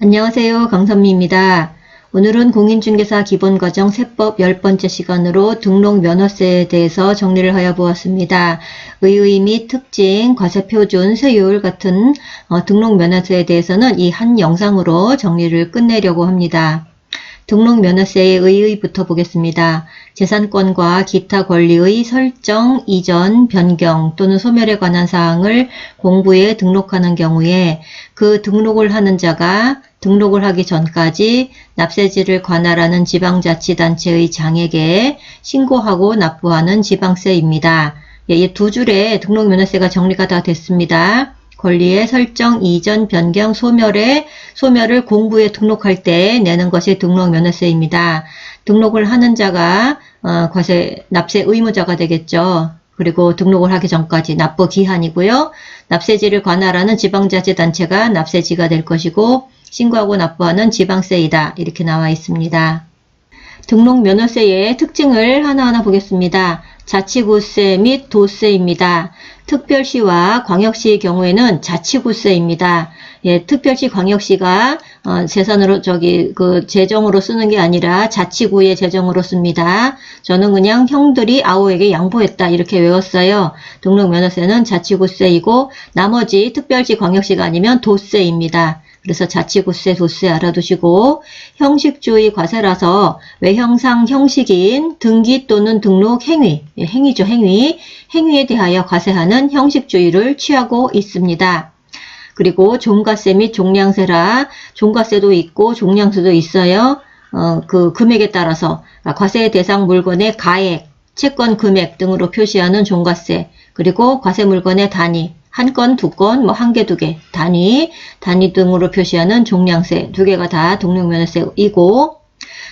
안녕하세요. 강선미입니다. 오늘은 공인중개사 기본과정 세법 10번째 시간으로 등록면허세에 대해서 정리를 하여 보았습니다. 의의 및 특징, 과세표준, 세율 같은 등록면허세에 대해서는 이 한 영상으로 정리를 끝내려고 합니다. 등록면허세의 의의부터 보겠습니다. 재산권과 기타 권리의 설정, 이전, 변경 또는 소멸에 관한 사항을 공부에 등록하는 경우에 그 등록을 하는 자가 등록을 하기 전까지 납세지를 관할하는 지방자치단체의 장에게 신고하고 납부하는 지방세입니다. 이 두 줄에 등록면허세가 정리가 다 됐습니다. 권리의 설정, 이전, 변경, 소멸을 공부에 등록할 때 내는 것이 등록면허세입니다. 등록을 하는 자가 납세 의무자가 되겠죠. 그리고 등록을 하기 전까지 납부 기한이고요. 납세지를 관할하는 지방자치단체가 납세지가 될 것이고 신고하고 납부하는 지방세이다. 이렇게 나와 있습니다. 등록면허세의 특징을 하나하나 보겠습니다. 자치구세 및 도세입니다. 특별시와 광역시의 경우에는 자치구세입니다. 특별시, 광역시가 재산으로 재정으로 쓰는 게 아니라 자치구의 재정으로 씁니다. 저는 그냥 형들이 아우에게 양보했다 이렇게 외웠어요. 등록면허세는 자치구세이고 나머지 특별시, 광역시가 아니면 도세입니다. 그래서 자치구세, 도세 알아두시고 형식주의 과세라서 외형상 형식인 등기 또는 등록 행위, 행위죠, 행위에 대하여 과세하는 형식주의를 취하고 있습니다. 그리고 종가세 및 종량세라 종가세도 있고 종량세도 있어요. 그 금액에 따라서 과세 대상 물건의 가액, 채권 금액 등으로 표시하는 종가세, 그리고 과세 물건의 단위, 한 건, 두 건, 한 개, 두 개, 단위 등으로 표시하는 종량세, 두 개가 다 등록면허세이고,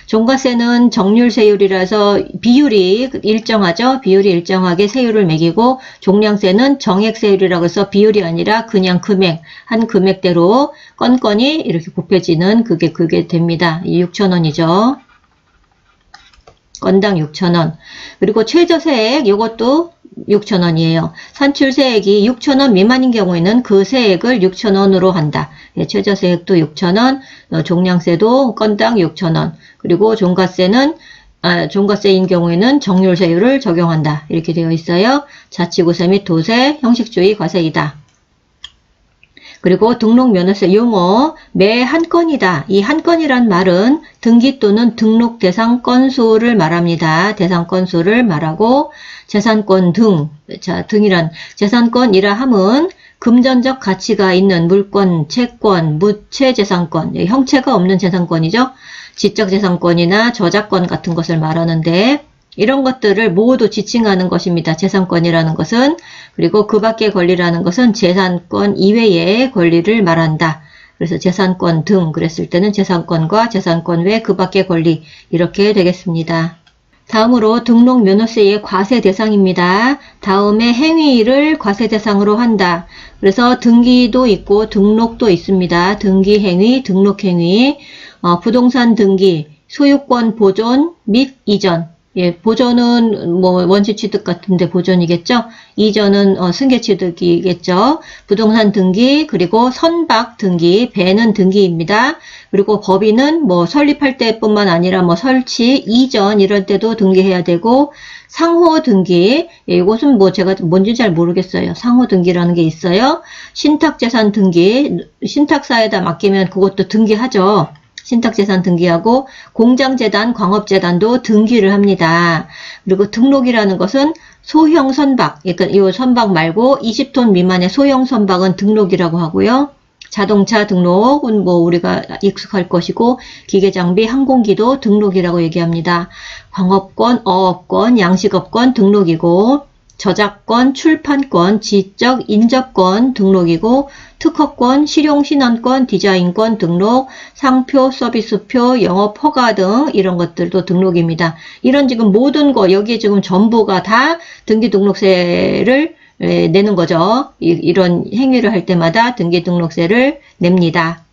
종가세는 정률세율이라서 비율이 일정하죠. 비율이 일정하게 세율을 매기고, 종량세는 정액세율이라고 해서 비율이 아니라 그냥 금액, 한 금액대로 건건이 이렇게 곱해지는 그게 됩니다. 6,000원이죠. 건당 6,000원. 그리고 최저세액, 이것도 6,000원이에요. 산출세액이 6,000원 미만인 경우에는 그 세액을 6,000원으로 한다. 최저세액도 6,000원, 종량세도 건당 6,000원. 그리고 종가세인 경우에는 정률세율을 적용한다. 이렇게 되어 있어요. 자치구세 및 도세, 형식주의 과세이다. 그리고 등록면허세 용어, 매 한 건이다. 이 한 건이란 말은 등기 또는 등록 대상 건수를 말합니다. 대상 건수를 말하고 재산권 등, 등이란 재산권이라 함은 금전적 가치가 있는 물권, 채권, 무채재산권, 형체가 없는 재산권이죠. 지적재산권이나 저작권 같은 것을 말하는데 이런 것들을 모두 지칭하는 것입니다. 재산권이라는 것은. 그리고 그 밖의 권리라는 것은 재산권 이외의 권리를 말한다. 그래서 재산권 등 그랬을 때는 재산권과 재산권 외 그 밖의 권리 이렇게 되겠습니다. 다음으로 등록면허세의 과세 대상입니다. 다음에 행위를 과세 대상으로 한다. 그래서 등기도 있고 등록도 있습니다. 등기행위, 등록행위, 부동산 등기, 소유권 보존 및 이전. 보존은 원시 취득 같은데 보존이겠죠. 이전은 승계 취득이겠죠. 부동산 등기, 그리고 선박 등기, 배는 등기입니다. 그리고 법인은 설립할 때뿐만 아니라 설치, 이전 이럴 때도 등기해야 되고, 상호 등기, 이것은 제가 뭔지 잘 모르겠어요. 상호 등기라는 게 있어요. 신탁재산 등기, 신탁사에다 맡기면 그것도 등기하죠. 신탁재산 등기하고 공장재단, 광업재단도 등기를 합니다. 그리고 등록이라는 것은 소형 선박, 그러니까 이 선박 말고 20톤 미만의 소형 선박은 등록이라고 하고요. 자동차 등록은 우리가 익숙할 것이고 기계장비, 항공기도 등록이라고 얘기합니다. 광업권, 어업권, 양식업권 등록이고 저작권, 출판권, 지적, 인접권 등록이고 특허권, 실용신원권, 디자인권 등록, 상표, 서비스표, 영업 허가 등 이런 것들도 등록입니다. 이런 지금 모든 거 여기에 지금 전부가 다 등기등록세를 내는 거죠. 이런 행위를 할 때마다 등기등록세를 냅니다.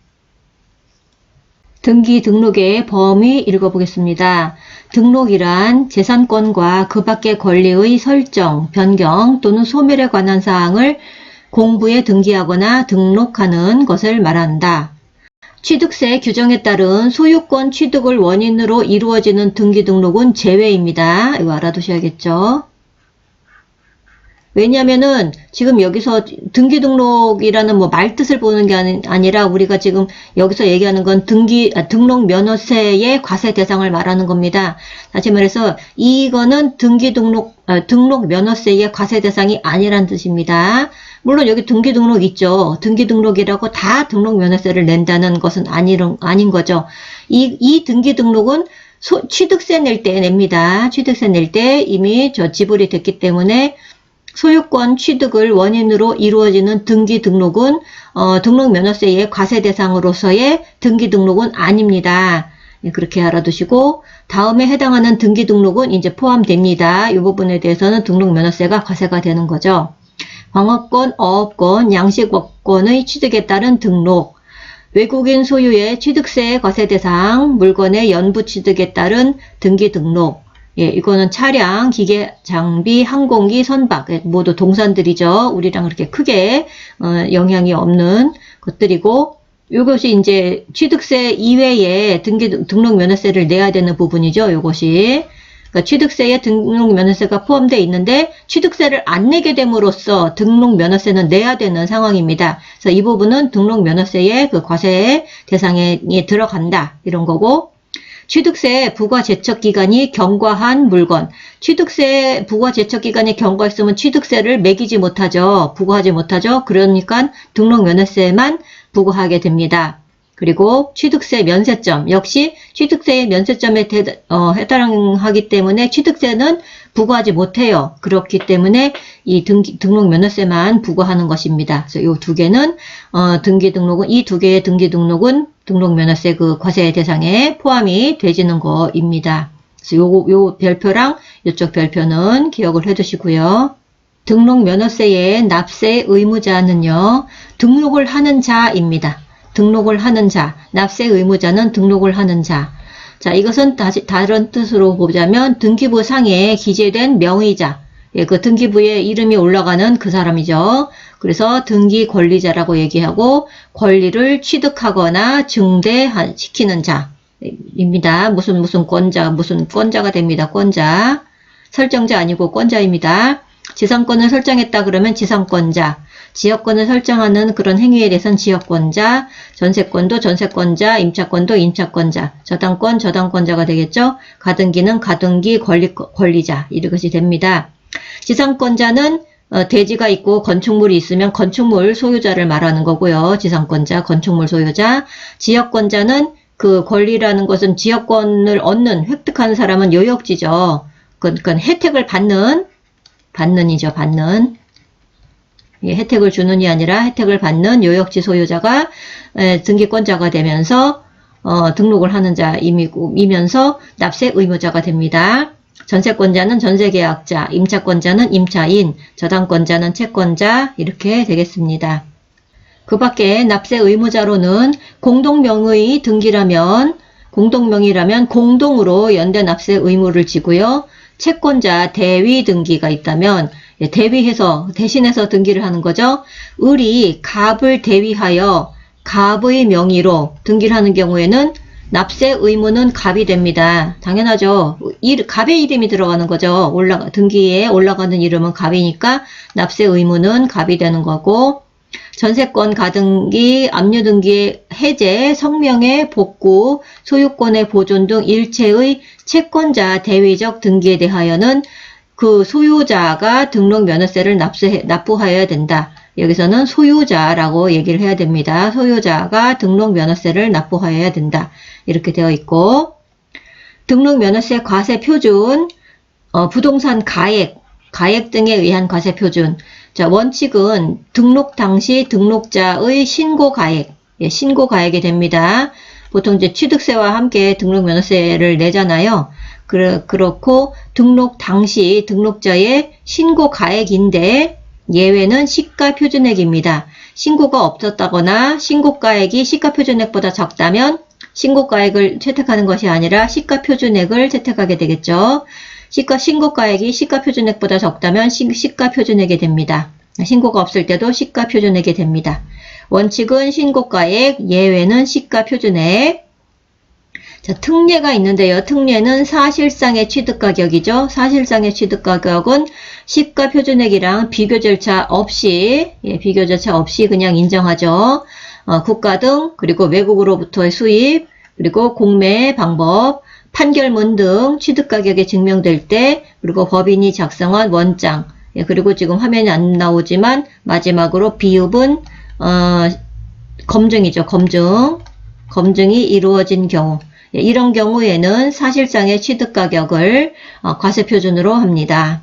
등기 등록의 범위 읽어보겠습니다. 등록이란 재산권과 그 밖의 권리의 설정, 변경 또는 소멸에 관한 사항을 공부에 등기하거나 등록하는 것을 말한다. 취득세 규정에 따른 소유권 취득을 원인으로 이루어지는 등기 등록은 제외입니다. 이거 알아두셔야겠죠. 왜냐면은 지금 여기서 등기 등록이라는 뭐 말뜻을 보는 게 아니라 우리가 지금 여기서 얘기하는 건 등록 면허세의 과세 대상을 말하는 겁니다. 다시 말해서 이거는 등록 면허세의 과세 대상이 아니란 뜻입니다. 물론 여기 등기 등록 있죠. 등기 등록이라고 다 등록 면허세를 낸다는 것은 아닌 거죠. 이 등기 등록은 취득세 낼 때 냅니다. 취득세 낼 때 이미 지불이 됐기 때문에 소유권 취득을 원인으로 이루어지는 등기 등록은 등록 면허세의 과세 대상으로서의 등기 등록은 아닙니다. 그렇게 알아두시고 다음에 해당하는 등기 등록은 이제 포함됩니다. 이 부분에 대해서는 등록 면허세가 과세가 되는 거죠. 광업권, 어업권, 양식업권의 취득에 따른 등록, 외국인 소유의 취득세 과세 대상, 물건의 연부 취득에 따른 등기 등록. 예, 이거는 차량, 기계, 장비, 항공기, 선박 모두 동산들이죠. 우리랑 그렇게 크게 영향이 없는 것들이고 이것이 이제 취득세 이외에 등록 면허세를 내야 되는 부분이죠. 이것이 그러니까 취득세에 등록 면허세가 포함되어 있는데 취득세를 안 내게 됨으로써 등록 면허세는 내야 되는 상황입니다. 그래서 이 부분은 등록 면허세의 그 과세 대상에 들어간다 이런 거고. 취득세 부과 제척 기간이 경과한 물건. 취득세 부과 제척 기간이 경과했으면 취득세를 매기지 못하죠. 부과하지 못하죠. 그러니까 등록 면허세만 부과하게 됩니다. 그리고 취득세 면세점 역시 취득세의 면세점에 해당하기 때문에 취득세는 부과하지 못해요. 그렇기 때문에 이 등록 면허세만 부과하는 것입니다. 그래서 이 두 개는 등기 등록은 이 두 개의 등기 등록은 등록 면허세 그 과세 대상에 포함이 되지는 거입니다. 그래서 요 별표랑 이쪽 별표는 기억을 해두시고요. 등록 면허세의 납세 의무자는요, 등록을 하는 자입니다. 등록을 하는 자, 납세 의무자는 등록을 하는 자. 자, 이것은 다른 뜻으로 보자면 등기부 상에 기재된 명의자, 예, 그 등기부에 이름이 올라가는 그 사람이죠. 그래서 등기 권리자라고 얘기하고 권리를 취득하거나 증대시키는 자입니다. 무슨 권자가 됩니다. 권자. 설정자 아니고 권자입니다. 지상권을 설정했다 그러면 지상권자. 지역권을 설정하는 그런 행위에 대해서는 지역권자, 전세권도 전세권자, 임차권도 임차권자, 저당권자가 되겠죠. 가등기는 가등기 권리자 이것이 됩니다. 지상권자는 대지가 있고 건축물이 있으면 건축물 소유자를 말하는 거고요. 지상권자, 건축물 소유자. 지역권자는 그 권리라는 것은 지역권을 획득하는 사람은 요역지죠. 그러니까 혜택을 받는이죠. 예, 혜택을 주는이 아니라 혜택을 받는 요역지 소유자가 등기권자가 되면서 등록을 하는 자이면서 납세 의무자가 됩니다. 전세권자는 전세계약자, 임차권자는 임차인, 저당권자는 채권자 이렇게 되겠습니다. 그 밖에 납세 의무자로는 공동명의 등기라면 공동으로 연대 납세 의무를 지고요. 채권자 대위 등기가 있다면 대신해서 등기를 하는 거죠. 을이 갑을 대위하여 갑의 명의로 등기를 하는 경우에는 납세 의무는 갑이 됩니다. 당연하죠. 갑의 이름이 들어가는 거죠. 등기에 올라가는 이름은 갑이니까 납세 의무는 갑이 되는 거고, 전세권 가등기, 압류등기의 해제, 성명의 복구, 소유권의 보존 등 일체의 채권자 대위적 등기에 대하여는 그 소유자가 등록 면허세를 납부하여야 된다. 여기서는 소유자라고 얘기를 해야 됩니다. 소유자가 등록 면허세를 납부하여야 된다. 이렇게 되어 있고, 등록 면허세 과세 표준, 부동산 가액 등에 의한 과세 표준. 자, 원칙은 등록 당시 등록자의 신고 가액이 됩니다. 보통 이제 취득세와 함께 등록 면허세를 내잖아요. 그렇고 등록 당시 등록자의 신고 가액인데 예외는 시가 표준액입니다. 신고가 없었다거나 신고가액이 시가 표준액보다 적다면 신고가액을 채택하는 것이 아니라 시가 표준액을 채택하게 되겠죠. 신고가액이 시가 표준액보다 적다면 시가 표준액이 됩니다. 신고가 없을 때도 시가 표준액이 됩니다. 원칙은 신고가액, 예외는 시가표준액. 자, 특례가 있는데요. 특례는 사실상의 취득가격이죠. 사실상의 취득가격은 시가표준액이랑 비교 절차 없이, 비교 절차 없이 그냥 인정하죠. 국가 등, 그리고 외국으로부터의 수입, 그리고 공매 방법, 판결문 등 취득가격이 증명될 때, 그리고 법인이 작성한 원장, 그리고 지금 화면이 안 나오지만 마지막으로 비읍은 검증이죠. 검증이 이루어진 경우, 이런 경우에는 사실상의 취득가격을 과세표준으로 합니다.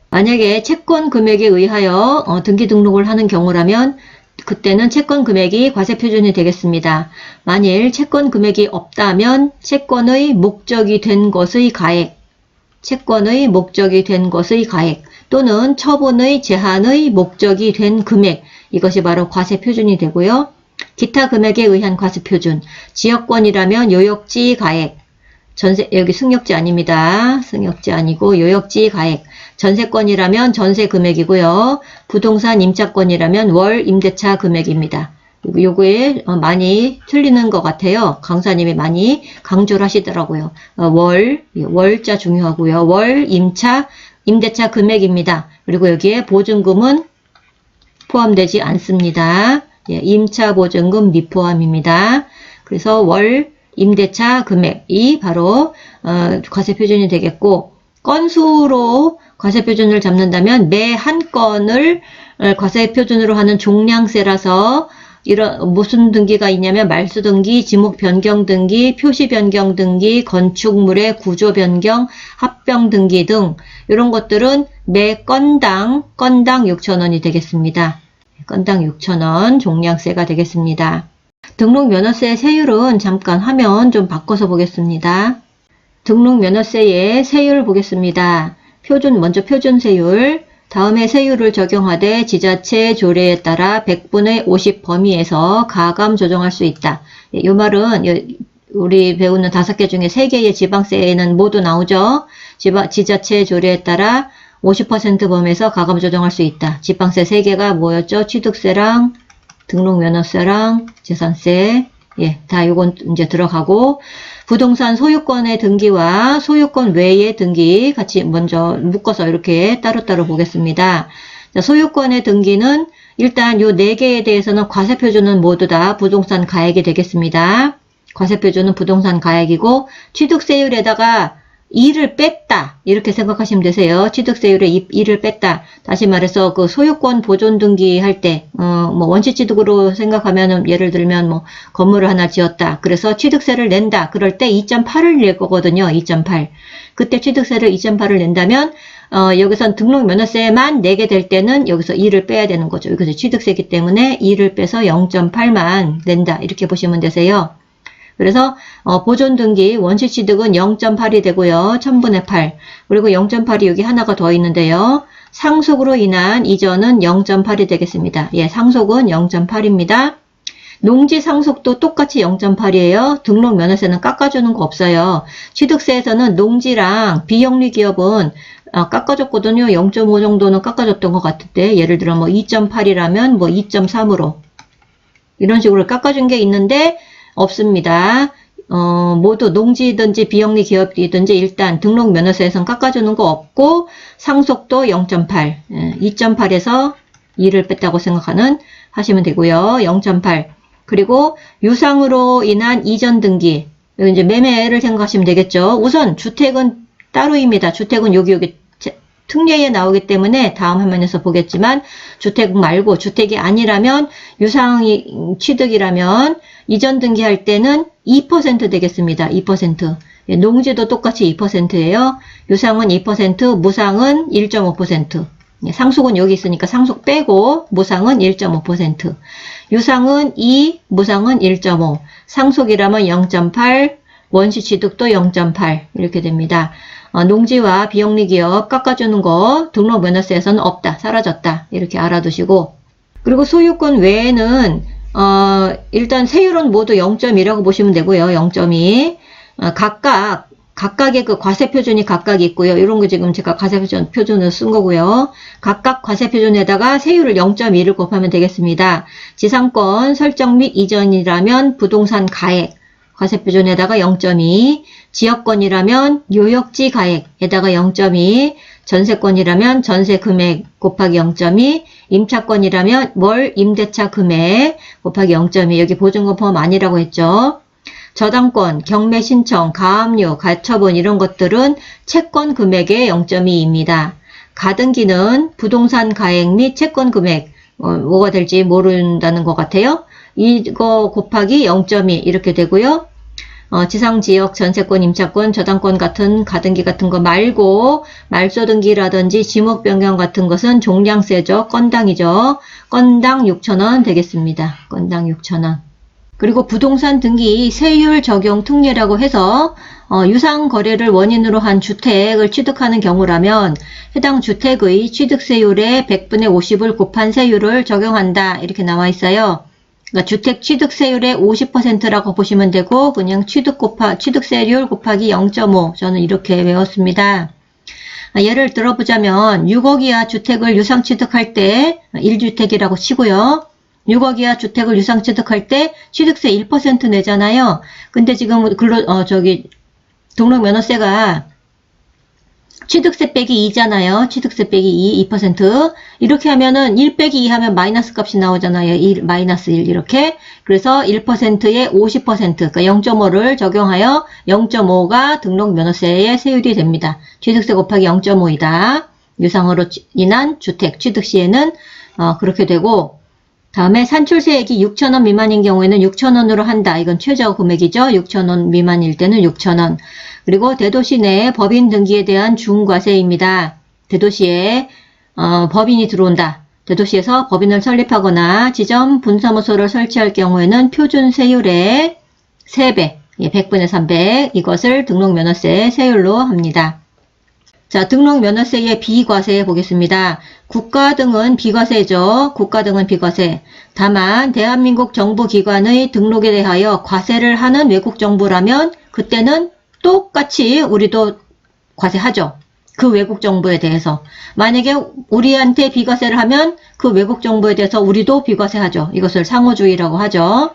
만약에 채권 금액에 의하여 등기 등록을 하는 경우라면 그때는 채권 금액이 과세표준이 되겠습니다. 만일 채권 금액이 없다면 채권의 목적이 된 것의 가액, 채권의 목적이 된 것의 가액 또는 처분의 제한의 목적이 된 금액, 이것이 바로 과세표준이 되고요. 기타 금액에 의한 과세표준, 지역권이라면 요역지 가액, 여기 승역지 아닙니다. 승역지 아니고 요역지 가액, 전세권이라면 전세 금액이고요. 부동산 임차권이라면 월 임대차 금액입니다. 요거에 많이 틀리는 것 같아요. 강사님이 많이 강조를 하시더라고요. 월자 중요하고요. 월 임대차 금액입니다. 그리고 여기에 보증금은 포함되지 않습니다. 임차 보증금 미포함입니다. 그래서 월 임대차 금액이 바로 과세표준이 되겠고, 건수로 과세표준을 잡는다면 매 한 건을 과세표준으로 하는 종량세라서 이런 무슨 등기가 있냐면 말소 등기, 지목 변경 등기, 표시 변경 등기, 건축물의 구조 변경, 합병 등기 등 이런 것들은 매 건당 6,000원이 되겠습니다. 건당 6,000원 종량세가 되겠습니다. 등록면허세 세율은 잠깐 화면 좀 바꿔서 보겠습니다. 등록면허세의 세율 보겠습니다. 먼저 표준세율, 다음에 세율을 적용하되 지자체 조례에 따라 100분의 50 범위에서 가감 조정할 수 있다. 이 말은 우리 배우는 5개 중에 3개의 지방세는 모두 나오죠. 지자체 조례에 따라 50% 범위에서 가감 조정할 수 있다. 지방세 3개가 뭐였죠? 취득세랑 등록면허세랑 재산세. 다 이건 이제 들어가고, 부동산 소유권의 등기와 소유권 외의 등기 같이 먼저 묶어서 이렇게 따로따로 보겠습니다. 자, 소유권의 등기는 일단 요 4개에 대해서는 과세표준은 모두 다 부동산 가액이 되겠습니다. 과세표준은 부동산 가액이고, 취득세율에다가 2를 뺐다, 이렇게 생각하시면 되세요. 취득세율에 2를 뺐다. 다시 말해서 그 소유권 보존 등기 할 때, 원시취득으로 생각하면 예를 들면 건물을 하나 지었다. 그래서 취득세를 낸다. 그럴 때 2.8을 낼 거거든요. 2.8. 그때 취득세를 2.8을 낸다면, 여기선 등록면허세만 내게 될 때는 여기서 2를 빼야 되는 거죠. 여기서 취득세이기 때문에 2를 빼서 0.8만 낸다. 이렇게 보시면 되세요. 그래서 보존등기 원시취득은 0.8이 되고요. 1000분의 8. 그리고 0.8이 여기 하나가 더 있는데요. 상속으로 인한 이전은 0.8이 되겠습니다. 상속은 0.8입니다. 농지 상속도 똑같이 0.8이에요. 등록면허세는 깎아주는 거 없어요. 취득세에서는 농지랑 비영리 기업은 깎아줬거든요. 0.5 정도는 깎아줬던 것 같은데, 예를 들어 2.8이라면 2.3으로 이런 식으로 깎아준 게 있는데 없습니다. 모두 농지든지 비영리 기업이든지 일단 등록 면허세에선 깎아주는 거 없고, 상속도 0.8, 2.8에서 2를 뺐다고 하시면 되고요. 0.8. 그리고 유상으로 인한 이전 등기, 여기 이제 매매를 생각하시면 되겠죠. 우선 주택은 따로입니다. 주택은 여기 특례에 나오기 때문에 다음 화면에서 보겠지만, 주택 말고 주택이 아니라면, 유상 취득이라면 이전 등기할 때는 2% 되겠습니다. 2%. 농지도 똑같이 2%예요. 유상은 2%, 무상은 1.5%. 상속은 여기 있으니까 상속 빼고 무상은 1.5%. 유상은 2, 무상은 1.5. 상속이라면 0.8, 원시취득도 0.8 이렇게 됩니다. 농지와 비영리 기업 깎아주는 거 등록면허세에서는 없다, 사라졌다 이렇게 알아두시고, 그리고 소유권 외에는 일단 세율은 모두 0.2라고 보시면 되고요. 0.2. 각각 각각의 그 과세표준이 각각 있고요. 이런 거 지금 제가 과세표준을 쓴 거고요. 각각 과세표준에다가 세율을 0.2를 곱하면 되겠습니다. 지상권 설정 및 이전이라면 부동산 가액, 과세표준에다가 0.2, 지역권이라면 요역지 가액에다가 0.2, 전세권이라면 전세 금액 곱하기 0.2, 임차권이라면 월 임대차 금액 곱하기 0.2, 여기 보증금 포함 아니라고 했죠. 저당권, 경매 신청, 가압류, 가처분 이런 것들은 채권 금액의 0.2입니다. 가등기는 부동산 가액 및 채권 금액, 뭐가 될지 모른다는 것 같아요. 이거 곱하기 0.2 이렇게 되고요. 지상지역, 전세권, 임차권, 저당권 같은 가등기 같은 거 말고 말소등기라든지 지목 변경 같은 것은 종량세죠. 건당이죠. 건당 6,000원 되겠습니다. 건당 6,000원. 그리고 부동산 등기 세율 적용 특례라고 해서 유상 거래를 원인으로 한 주택을 취득하는 경우라면 해당 주택의 취득세율의 100분의 50을 곱한 세율을 적용한다 이렇게 나와 있어요. 그러니까 주택 취득세율의 50%라고 보시면 되고 그냥 취득세율 곱하기 0.5 저는 이렇게 외웠습니다. 예를 들어보자면 6억 이하 주택을 유상 취득할 때 1주택이라고 치고요. 6억 이하 주택을 유상 취득할 때 취득세 1% 내잖아요. 근데 지금 등록면허세가 취득세 빼기 2잖아요. 취득세 빼기 2%. 이렇게 하면은 1 빼기 2 하면 마이너스 값이 나오잖아요. 1, 마이너스 1 이렇게. 그래서 1%에 50%, 그러니까 0.5를 적용하여 0.5가 등록면허세의 세율이 됩니다. 취득세 곱하기 0.5이다. 유상으로 인한 주택 취득 시에는 그렇게 되고 다음에 산출세액이 6,000원 미만인 경우에는 6,000원으로 한다. 이건 최저 금액이죠. 6,000원 미만일 때는 6,000원. 그리고 대도시 내 법인 등기에 대한 중과세입니다. 대도시에 법인이 들어온다. 대도시에서 법인을 설립하거나 지점 분사무소를 설치할 경우에는 표준 세율의 3배, 100분의 300 이것을 등록면허세 세율로 합니다. 자, 등록면허세의 비과세 보겠습니다. 국가 등은 비과세죠. 국가 등은 비과세. 다만 대한민국 정부기관의 등록에 대하여 과세를 하는 외국 정부라면 그때는 똑같이 우리도 과세하죠. 그 외국 정부에 대해서. 만약에 우리한테 비과세를 하면 그 외국 정부에 대해서 우리도 비과세하죠. 이것을 상호주의라고 하죠.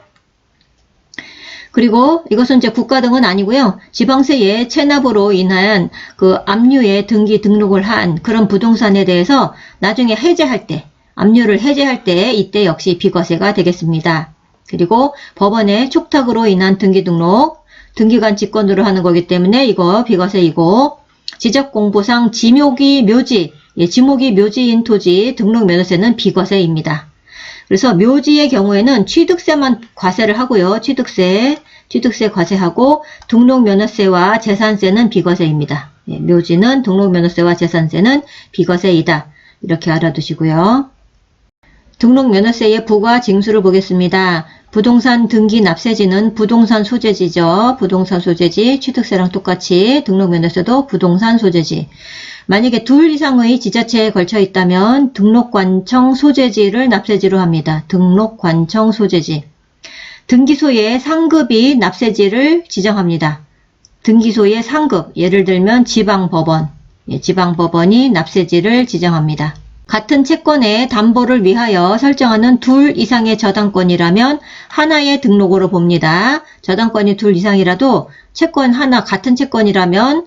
그리고 이것은 이제 국가 등은 아니고요. 지방세의 체납으로 인한 그 압류의 등록을 한 그런 부동산에 대해서 나중에 해제할 때, 압류를 해제할 때 이때 역시 비과세가 되겠습니다. 그리고 법원의 촉탁으로 인한 등록, 등기관 직권으로 하는 거기 때문에 이거 비과세이고 지적공보상 지목이 묘지인 토지 등록면허세는 비과세입니다. 그래서 묘지의 경우에는 취득세만 과세를 하고요. 취득세 과세하고 등록면허세와 재산세는 비과세입니다. 묘지는 등록면허세와 재산세는 비과세이다. 이렇게 알아두시고요. 등록면허세의 부과 징수를 보겠습니다. 부동산 등기 납세지는 부동산 소재지죠. 부동산 소재지, 취득세랑 똑같이 등록면허세도 부동산 소재지. 만약에 2 이상의 지자체에 걸쳐 있다면 등록관청 소재지를 납세지로 합니다. 등록관청 소재지. 등기소의 상급이 납세지를 지정합니다. 등기소의 상급, 예를 들면 지방법원, 지방법원이 납세지를 지정합니다. 같은 채권의 담보를 위하여 설정하는 2 이상의 저당권이라면 하나의 등록으로 봅니다. 저당권이 2 이상이라도 채권 하나, 같은 채권이라면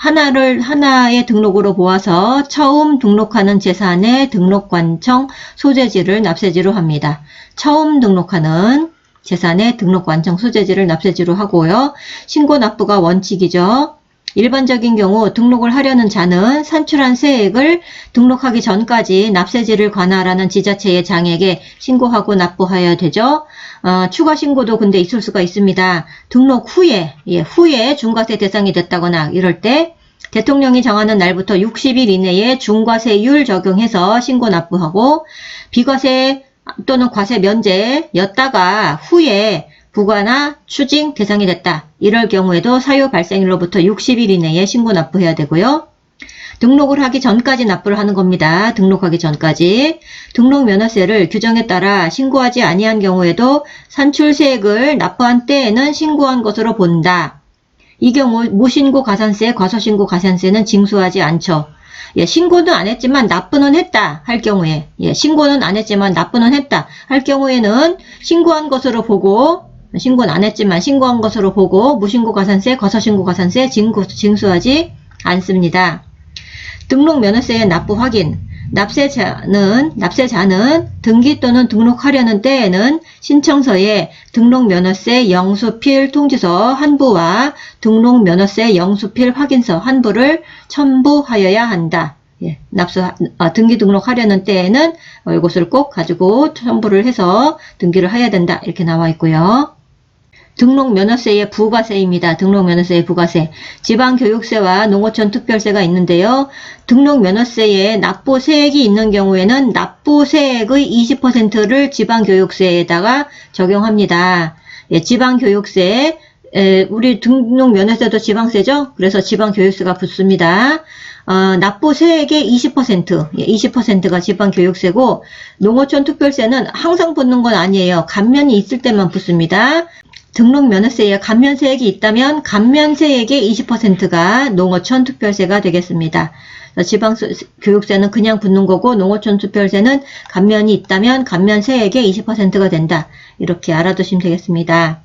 하나의 등록으로 보아서 처음 등록하는 재산의 등록관청 소재지를 납세지로 합니다. 처음 등록하는 재산의 등록관청 소재지를 납세지로 하고요. 신고 납부가 원칙이죠. 일반적인 경우 등록을 하려는 자는 산출한 세액을 등록하기 전까지 납세지를 관할하는 지자체의 장에게 신고하고 납부해야 되죠. 추가 신고도 근데 있을 수가 있습니다. 등록 후에 중과세 대상이 됐다거나 이럴 때 대통령이 정하는 날부터 60일 이내에 중과세율 적용해서 신고 납부하고 비과세 또는 과세 면제였다가 후에 부과나 추징 대상이 됐다. 이럴 경우에도 사유 발생일로부터 60일 이내에 신고 납부해야 되고요. 등록을 하기 전까지 납부를 하는 겁니다. 등록하기 전까지. 등록면허세를 규정에 따라 신고하지 아니한 경우에도 산출세액을 납부한 때에는 신고한 것으로 본다. 이 경우 무신고 가산세, 과소신고 가산세는 징수하지 않죠. 예, 신고는 안 했지만 납부는 했다 할 경우에, 예, 신고는 안 했지만 납부는 했다 할 경우에는 신고한 것으로 보고, 신고는 안 했지만 신고한 것으로 보고 무신고 가산세, 과소신고 가산세 징수하지 않습니다. 등록 면허세의 납부 확인. 납세자는 등기 또는 등록하려는 때에는 신청서에 등록 면허세 영수필 통지서 한 부와 등록 면허세 영수필 확인서 한 부를 첨부하여야 한다. 예, 등기 등록하려는 때에는 이것을 꼭 가지고 첨부를 해서 등기를 해야 된다. 이렇게 나와 있고요. 등록 면허세의 부가세입니다. 등록 면허세의 부가세. 지방교육세와 농어촌 특별세가 있는데요. 등록 면허세에 납부세액이 있는 경우에는 납부세액의 20%를 지방교육세에다가 적용합니다. 예, 지방교육세, 우리 등록 면허세도 지방세죠? 그래서 지방교육세가 붙습니다. 납부세액의 20%, 예, 20%가 지방교육세고, 농어촌 특별세는 항상 붙는 건 아니에요. 감면이 있을 때만 붙습니다. 등록 면허세에 감면세액이 있다면 감면세액의 20%가 농어촌 특별세가 되겠습니다. 지방교육세는 그냥 붙는 거고 농어촌 특별세는 감면이 있다면 감면세액의 20%가 된다. 이렇게 알아두시면 되겠습니다.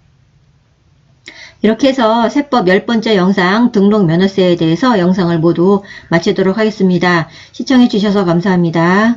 이렇게 해서 세법 10번째 영상 등록 면허세에 대해서 영상을 모두 마치도록 하겠습니다. 시청해 주셔서 감사합니다.